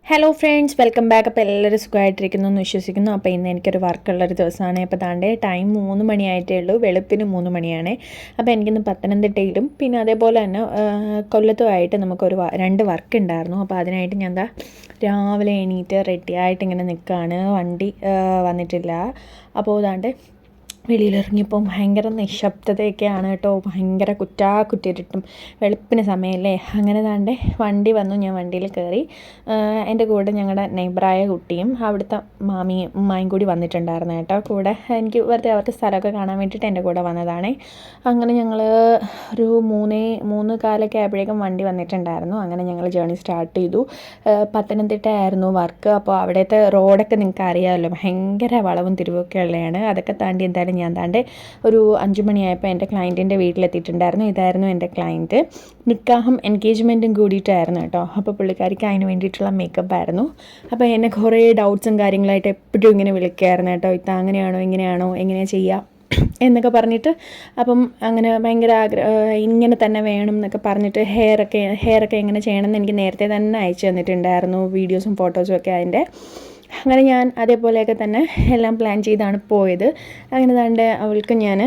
Hello friends, welcome back. അപ്പോൾ എല്ലാവരും സുഖമായിട്ടിരിക്കുന്നു എന്ന് വിശ്വസിക്കുന്നു. അപ്പോൾ ഇന്ന് എനിക്കൊരു വർക്കുള്ളൊരു ദിവസമാണ്. അപ്പോൾ താണ്ടെ ടൈം 3 മണിയായിട്ടേ ഉള്ളൂ, വെളുപ്പിന് 3 മണിയാണ്. അപ്പോൾ എനിക്കിന്ന് പത്തനംതിട്ടയിലും പിന്നെ അതേപോലെ തന്നെ കൊല്ലത്തുമായിട്ട് നമുക്കൊരു 2 വർക്ക് ഉണ്ടായിരുന്നു. അപ്പോൾ അതിനായിട്ട് ഞാൻ രാവിലെ എണീറ്റ് റെഡിയായിട്ട് ഇങ്ങനെ നിൽക്കുകയാണ്. വണ്ടി വന്നിട്ടില്ല. അപ്പോൾ അതാണ്ട് വെളിയിലിറങ്ങിയപ്പോൾ ഭയങ്കര നിശബ്ദതയൊക്കെയാണ് കേട്ടോ. ഭയങ്കര കുറ്റിയിരുട്ടും, വെളുപ്പിന് സമയമല്ലേ. അങ്ങനെ താണ്ടെ വണ്ടി വന്നു. ഞാൻ വണ്ടിയിൽ കയറി. എൻ്റെ കൂടെ ഞങ്ങളുടെ നെയ്ബറായ കുട്ടിയും അവിടുത്തെ മാമിയും ഉമ്മായും കൂടി വന്നിട്ടുണ്ടായിരുന്നു കേട്ടോ. കൂടെ എനിക്ക് വെറുതെ അവർക്ക് സ്ഥലമൊക്കെ കാണാൻ വേണ്ടിയിട്ട് എൻ്റെ കൂടെ വന്നതാണ്. അങ്ങനെ ഞങ്ങൾ ഒരു 3:15 ആയപ്പോഴേക്കും വണ്ടി വന്നിട്ടുണ്ടായിരുന്നു. അങ്ങനെ ഞങ്ങൾ ജേർണി സ്റ്റാർട്ട് ചെയ്തു. പത്തനംതിട്ട ആയിരുന്നു വർക്ക്. അപ്പോൾ അവിടുത്തെ റോഡൊക്കെ നിങ്ങൾക്ക് അറിയാമല്ലോ, ഭയങ്കര വളവും തിരിവൊക്കെ ഉള്ളതാണ്. അതൊക്കെ താണ്ടി എന്തായാലും ഞാൻ ഒരു 5 മണിയായപ്പോൾ എൻ്റെ ക്ലയൻറ്റിൻ്റെ വീട്ടിലെത്തിയിട്ടുണ്ടായിരുന്നു. ഇതായിരുന്നു എൻ്റെ ക്ലയൻറ്റ്. നിക്കാഹും എൻഗേജ്മെൻറ്റും കൂടിയിട്ടായിരുന്നു കേട്ടോ. അപ്പോൾ പുള്ളിക്കാരിക്ക് അതിന് വേണ്ടിയിട്ടുള്ള മേക്കപ്പ് ആയിരുന്നു. അപ്പോൾ എന്നെ കുറേ ഡൗട്ട്സും കാര്യങ്ങളായിട്ട് എപ്പോഴും ഇങ്ങനെ വിളിക്കുമായിരുന്നു കേട്ടോ. അങ്ങനെയാണോ ഇങ്ങനെയാണോ എങ്ങനെയാണ് ചെയ്യുക എന്നൊക്കെ പറഞ്ഞിട്ട്. അപ്പം അങ്ങനെ ഭയങ്കര ഇങ്ങനെ തന്നെ വേണം എന്നൊക്കെ പറഞ്ഞിട്ട് ഹെയറൊക്കെ എങ്ങനെ ചെയ്യണമെന്ന് എനിക്ക് നേരത്തെ തന്നെ അയച്ചു തന്നിട്ടുണ്ടായിരുന്നു, വീഡിയോസും ഫോട്ടോസും ഒക്കെ അതിൻ്റെ. അങ്ങനെ ഞാൻ അതേപോലെയൊക്കെ തന്നെ എല്ലാം പ്ലാൻ ചെയ്താണ് പോയത്. അങ്ങനെ താണ്ടെ അവൾക്ക് ഞാൻ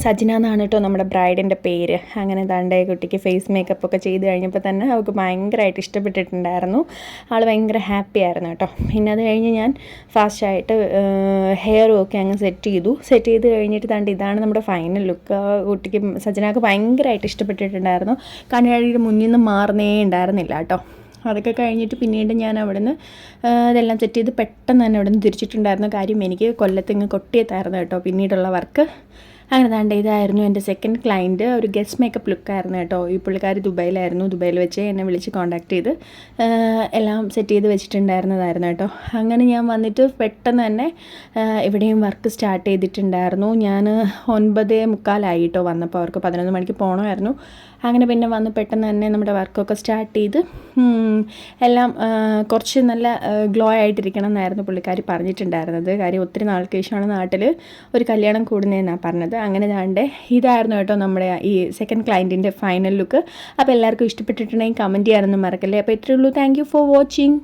സജിന എന്നാണ് കേട്ടോ നമ്മുടെ ബ്രൈഡിൻ്റെ പേര്. അങ്ങനെ താണ്ടെ കുട്ടിക്ക് ഫേസ് മേക്കപ്പ് ഒക്കെ ചെയ്ത് കഴിഞ്ഞപ്പോൾ തന്നെ അവൾക്ക് ഭയങ്കരമായിട്ട് ഇഷ്ടപ്പെട്ടിട്ടുണ്ടായിരുന്നു. ആൾ ഭയങ്കര ഹാപ്പി ആയിരുന്നു കേട്ടോ. പിന്നെ അത് കഴിഞ്ഞ് ഞാൻ ഫാസ്റ്റായിട്ട് ഹെയറും ഒക്കെ അങ്ങ് സെറ്റ് ചെയ്ത് കഴിഞ്ഞിട്ട് താണ്ട് ഇതാണ് നമ്മുടെ ഫൈനൽ ലുക്ക്. കുട്ടിക്ക് സജിനക്ക് ഭയങ്കരമായിട്ട് ഇഷ്ടപ്പെട്ടിട്ടുണ്ടായിരുന്നു. കണ്ണാടിയുടെ മുന്നിൽ നിന്ന് മാറുന്നേ ഉണ്ടായിരുന്നില്ല കേട്ടോ. അതൊക്കെ കഴിഞ്ഞിട്ട് പിന്നീട് ഞാൻ അവിടെ നിന്ന് ഇതെല്ലാം സെറ്റ് ചെയ്ത് പെട്ടെന്ന് തന്നെ അവിടെ നിന്ന് തിരിച്ചിട്ടുണ്ടായിരുന്ന കാര്യം എനിക്ക് കൊല്ലത്തിങ്ങ് കൊട്ടിയത്തായിരുന്നു കേട്ടോ പിന്നീടുള്ള വർക്ക്. അങ്ങനെ താണ്ടെ ഇതായിരുന്നു എൻ്റെ സെക്കൻഡ് ക്ലയൻറ്റ്. ഒരു ഗസ്റ്റ് മേക്കപ്പ് ലുക്കായിരുന്നു കേട്ടോ. ഈ പുള്ളിക്കാരി ദുബൈയിലായിരുന്നു. ദുബൈയിൽ വെച്ച് എന്നെ വിളിച്ച് കോൺടാക്ട് ചെയ്ത് എല്ലാം സെറ്റ് ചെയ്ത് വെച്ചിട്ടുണ്ടായിരുന്നതായിരുന്നു കേട്ടോ. അങ്ങനെ ഞാൻ വന്നിട്ട് പെട്ടെന്ന് തന്നെ ഇവിടെയും വർക്ക് സ്റ്റാർട്ട് ചെയ്തിട്ടുണ്ടായിരുന്നു. ഞാൻ 9:45 കേട്ടോ വന്നപ്പോൾ. അവർക്ക് 11 മണിക്ക് പോകണമായിരുന്നു. അങ്ങനെ പിന്നെ വന്ന് പെട്ടെന്ന് തന്നെ നമ്മുടെ വർക്കൊക്കെ സ്റ്റാർട്ട് ചെയ്ത് എല്ലാം കുറച്ച് നല്ല ഗ്ലോ ആയിട്ടിരിക്കണം എന്നായിരുന്നു പുള്ളിക്കാരി പറഞ്ഞിട്ടുണ്ടായിരുന്നത്. കാര്യം ഒത്തിരി നാൾക്ക് ശേഷമാണ് നാട്ടിൽ ഒരു കല്യാണം കൂടുന്നതെന്നാണ് പറഞ്ഞത്. അങ്ങനെ ഇതായിരുന്നു കേട്ടോ നമ്മുടെ ഈ സെക്കൻഡ് ക്ലയൻറ്റിൻ്റെ ഫൈനൽ ലുക്ക്. അപ്പോൾ എല്ലാവർക്കും ഇഷ്ടപ്പെട്ടിട്ടുണ്ടെങ്കിൽ കമൻറ്റ് ചെയ്യാനൊന്നും മറക്കല്ലേ. അപ്പോൾ ഇത്രയേ ഉള്ളൂ. Thank you for watching.